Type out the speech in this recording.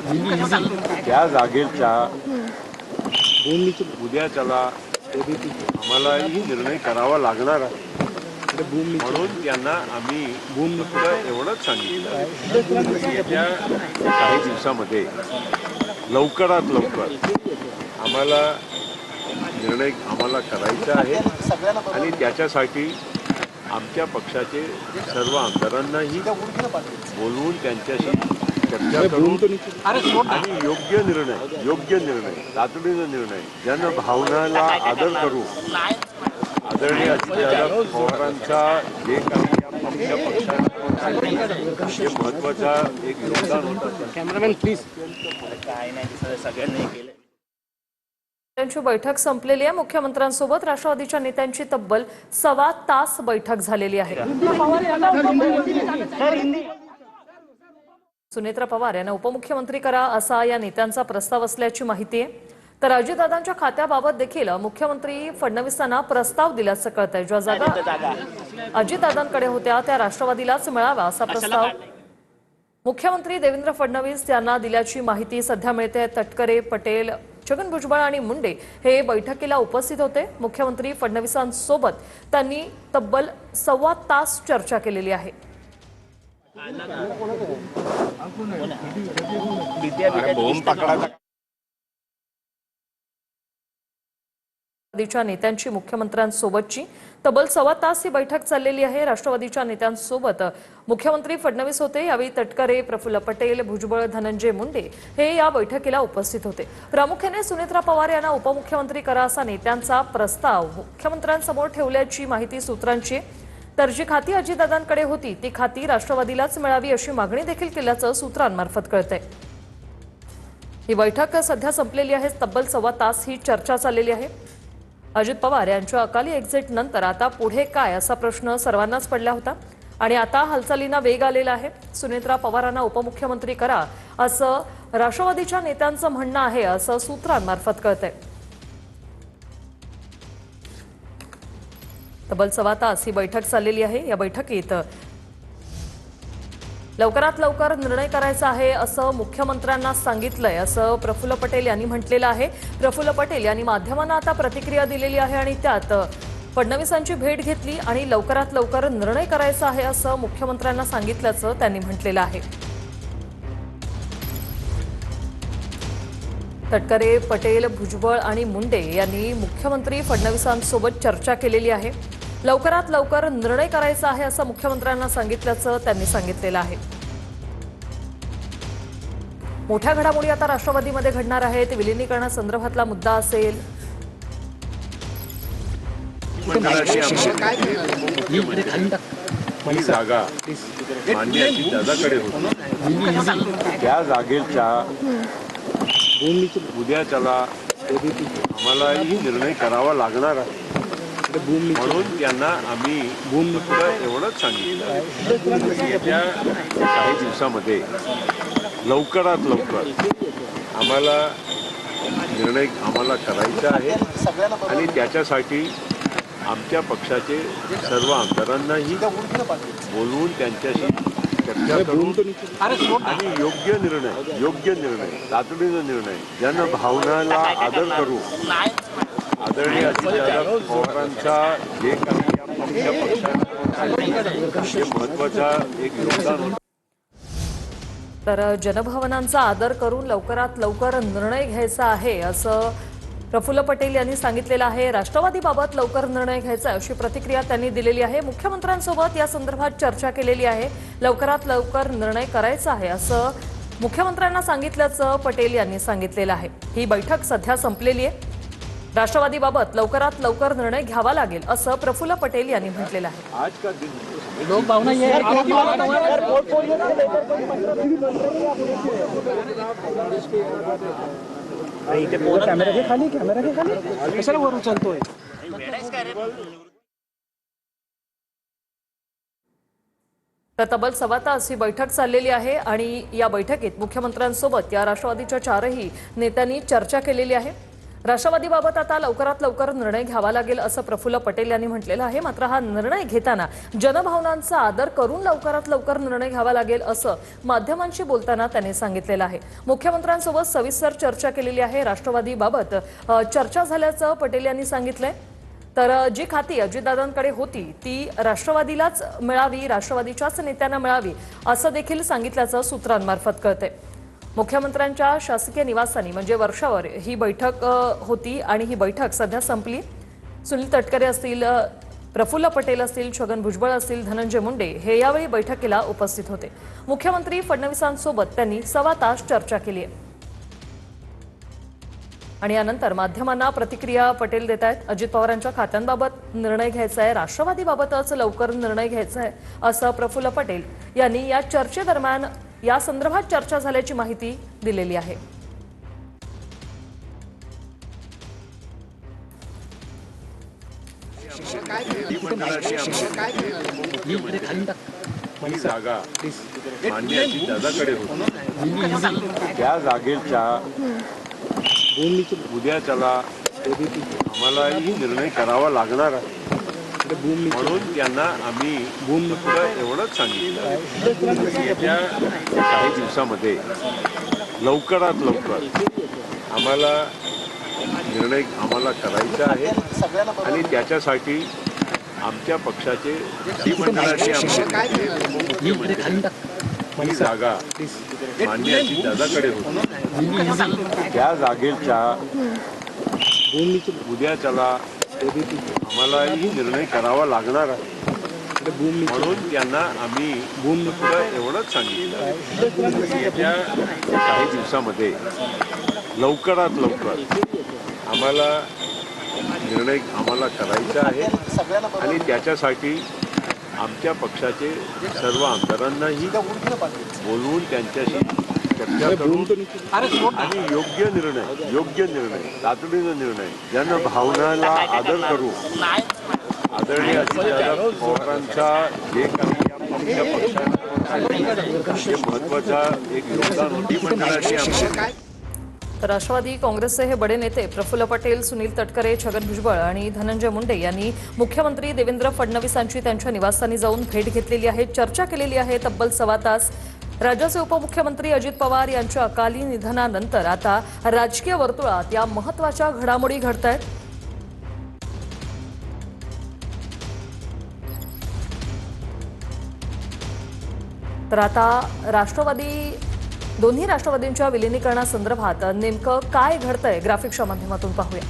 त्या जागेच्या उद्याच्याला आम्हालाही निर्णय करावा लागणार आहे. म्हणून त्यांना आम्ही फक्त एवढंच सांगितलं की येत्या काही दिवसामध्ये लवकरात लवकर आम्हाला निर्णय करायचा आहे आणि त्याच्यासाठी आमच्या पक्षाचे सर्व आमदारांनाही बोलवून त्यांच्याशी चर्चा करून आणि योग्य निर्णय तातडीचा निर्णय जनभावनाला आदर करू आदरणीय अजितदादा पवारांचा जे काही आमच्या पक्षाचे महत्वाचा एक योगदान होतं. Cameraman please. काय नाही सगळ्यांनी केलं. त्यांची बैठक संपलेली आहे. मुख्यमंत्र्यांसोबत राष्ट्रवादीच्या नेत्यांची तब्बल 1.25 तास बैठक झालेली आहे. सुनेत्रा पवार यांना उपमुख्यमंत्री करा असा या नेत्यांचा प्रस्ताव असल्याची माहिती आहे. तर अजितदादांच्या खात्याबाबत देखील मुख्यमंत्री फडणवीसांना प्रस्ताव दिल्याचं कळतंय. ज्या जागा अजितदादांकडे होत्या त्या राष्ट्रवादीलाच मिळावा असा प्रस्ताव मुख्यमंत्री देवेंद्र फडणवीस यांना दिल्याची माहिती सध्या मिळते. तटकरे, पटेल, छगन भुजबळ आणि मुंडे हे बैठकीला उपस्थित होते. मुख्यमंत्री फडणवीसांसोबत त्यांनी तब्बल 1.25 तास चर्चा केलेली आहे. राष्ट्रवादीच्या नेत्यांची मुख्यमंत्र्यांसोबतची तब्बल 1.25 तास ही बैठक चाललेली आहे. राष्ट्रवादीच्या नेत्यांसोबत मुख्यमंत्री फडणवीस होते. यावेळी तटकरे, प्रफुल्ल पटेल, भुजबळ, धनंजय मुंडे हे या बैठकीला उपस्थित होते. प्रामुख्याने सुनेत्रा पवार यांना उपमुख्यमंत्री करा असा नेत्यांचा प्रस्ताव मुख्यमंत्र्यांसमोर ठेवल्याची माहिती सूत्रांची. तर जी खाती अजितदादांकडे होती ती खाती राष्ट्रवादीलाच मिळावी अशी मागणी देखील केल्याचं सूत्रांमार्फत कळतंय. ही बैठक सध्या संपलेली आहे. तब्बल 1.25 तास ही चर्चा चाललेली आहे. अजित पवार यांच्या अकाली एक्झिट नंतर आता पुढे काय असा प्रश्न सर्वांनाच पडला होता आणि आता हालचालींना वेग आलेला आहे. सुनेत्रा पवारांना उपमुख्यमंत्री करा असं राष्ट्रवादीच्या नेत्यांचं म्हणणं आहे असं सूत्रांमार्फत कळतंय. तब्बल 1.25 तास ही बैठक चाललेली आहे. या बैठकीत लवकरात लवकर निर्णय करायचा आहे असं मुख्यमंत्र्यांना सांगितलंय असं प्रफुल्ल पटेल यांनी म्हटलेलं आहे. प्रफुल्ल पटेल यांनी माध्यमांना आता प्रतिक्रिया दिलेली आहे आणि त्यात फडणवीसांची भेट घेतली आणि लवकरात लवकर निर्णय करायचा आहे असं मुख्यमंत्र्यांना सांगितल्याचं त्यांनी म्हटलेलं आहे. तटकरे, पटेल, भुजबळ आणि मुंडे यांनी मुख्यमंत्री फडणवीसांसोबत चर्चा केलेली आहे. लवकरात लवकर निर्णय करायचा आहे असं मुख्यमंत्र्यांना सांगितल्याचं त्यांनी सांगितलेलं आहे. मोठ्या घडामोडी आता राष्ट्रवादीमध्ये घडणार आहेत. विलिनीकरणासंदर्भातला मुद्दा असेल. ही जागा मान्य अजितदादाकडे होती. त्या जागेच्या उद्याच्याला आम्हालाही निर्णय करावा लागणार आहे. म्हणून त्यांना आम्ही फक्त एवढंच सांगितलं की येत्या काही दिवसामध्ये लवकरात लवकर आम्हाला निर्णय करायचा आहे आणि त्याच्यासाठी आमच्या पक्षाचे सर्व आमदारांनाही बोलवून त्यांच्याशी चर्चा करून आणि योग्य निर्णय तातडीचा निर्णय जनभावनाला आदर करू आदरणीय अजितदादा पवारांचा जे काही आमच्या पक्षाचे महत्वाचा एक योगदान होतं. तर जनभावनांचा आदर करून लवकरात लवकर निर्णय घ्यायचा आहे असं प्रफुल्ल पटेल यांनी सांगितलेलं आहे. राष्ट्रवादीबाबत लवकर निर्णय घ्यायचा अशी प्रतिक्रिया त्यांनी दिलेली आहे. मुख्यमंत्र्यांसोबत या संदर्भात चर्चा केलेली आहे. लवकरात लवकर निर्णय करायचा आहे असं मुख्यमंत्र्यांना सांगितल्याचं पटेल यांनी सांगितलेलं आहे. ही बैठक सध्या संपलेली आहे. राष्ट्रवादीबाबत लवकरात लवकर निर्णय घ्यावा लागेल असं प्रफुल्ल पटेल यांनी म्हटलेलं आहे. आज का दिन लोग भावना ये है कॅमेरा के खाली कशाला वर उचलतोय. तर तब्बल 1.25 तास ही बैठक चाललेली आहे आणि या बैठकीत मुख्यमंत्र्यांसोबत या राष्ट्रवादीच्या 4ही नेत्यांनी चर्चा केलेली आहे. राष्ट्रवादीबाबत आता लवकरात लवकर निर्णय घ्यावा लागेल असं प्रफुल्ल पटेल यांनी म्हटलेलं आहे. मात्र हा निर्णय घेताना जनभावनांचा आदर करून लवकरात लवकर निर्णय घ्यावा लागेल असं माध्यमांशी बोलताना त्यांनी सांगितलेलं आहे. मुख्यमंत्र्यांसोबत सविस्तर चर्चा केलेली आहे. राष्ट्रवादीबाबत चर्चा झाल्याचं पटेल यांनी सांगितलंय. तर जी खाती अजितदादांकडे होती ती राष्ट्रवादीलाच मिळावी, राष्ट्रवादीच्याच नेत्यांना मिळावी असं देखील सांगितल्याचं सूत्रांमार्फत कळतंय. मुख्यमंत्र्यांच्या शासकीय निवासस्थानी म्हणजे वर्षावर ही बैठक होती आणि ही बैठक सध्या संपली. सुनील तटकरे असतील, प्रफुल्ल पटेल असतील, छगन भुजबळ असतील, धनंजय मुंडे हे यावेळी बैठकीला उपस्थित होते. मुख्यमंत्री फडणवीसांसोबत त्यांनी 1.25 तास चर्चा केली आहे आणि यानंतर माध्यमांना प्रतिक्रिया पटेल देत आहेत. अजित पवारांच्या खात्यांबाबत निर्णय घ्यायचा आहे, राष्ट्रवादीबाबतच लवकर निर्णय घ्यायचा आहे असं प्रफुल्ल पटेल यांनी या चर्चेदरम्यान या संदर्भात चर्चा झाल्याची माहिती दिलेली आहे. ही जागा मान्य दादाकडे होती. त्या जागेच्या उद्या त्याला आम्हालाही निर्णय करावा लागणार आहे. म्हणून त्यांना आम्ही एवढंच सांगितलं की येत्या काही दिवसामध्ये लवकरात लवकर आम्हाला निर्णय करायचा आहे आणि त्याच्यासाठी आमच्या पक्षाचे मंडळाचे ही जागा मान्य दादाकडे होती. त्या जागेच्या उद्या त्याला आम्हालाही निर्णय करावा लागणार आहे. म्हणून त्यांना आम्ही एवढंच सांगितलं की येत्या काही दिवसामध्ये लवकरात लवकर आम्हाला निर्णय करायचा आहे आणि त्याच्यासाठी आमच्या पक्षाचे सर्व आमदारांनाही बोलवून त्यांच्याशी चर्चा करून आणि योग्य निर्णय तातडीचा निर्णय ज्यांना भावनाला आदर करू आदरणीय अजितदादा पवारांचा जे काही आमच्या पक्षाचे महत्वाचा एक योगदान होती मंडळाची आमच्या. तर राष्ट्रवादी काँग्रेसचे हे बडे नेते प्रफुल्ल पटेल, सुनील तटकरे, छगन भुजबळ आणि धनंजय मुंडे यांनी मुख्यमंत्री देवेंद्र फडणवीसांची त्यांच्या निवासस्थानी जाऊन भेट घेतलेली आहे, चर्चा केलेली आहे तब्बल 1.25 तास. राज्याचे उपमुख्यमंत्री अजित पवार यांच्या अकाली निधनानंतर आता राजकीय वर्तुळात या महत्त्वाच्या घडामोडी घडतायत. तर आता दोन्ही राष्ट्रवादींच्या विलिनीकरणासंदर्भात नेमकं काय घडतंय ग्राफिक्सच्या माध्यमातून पाहूया.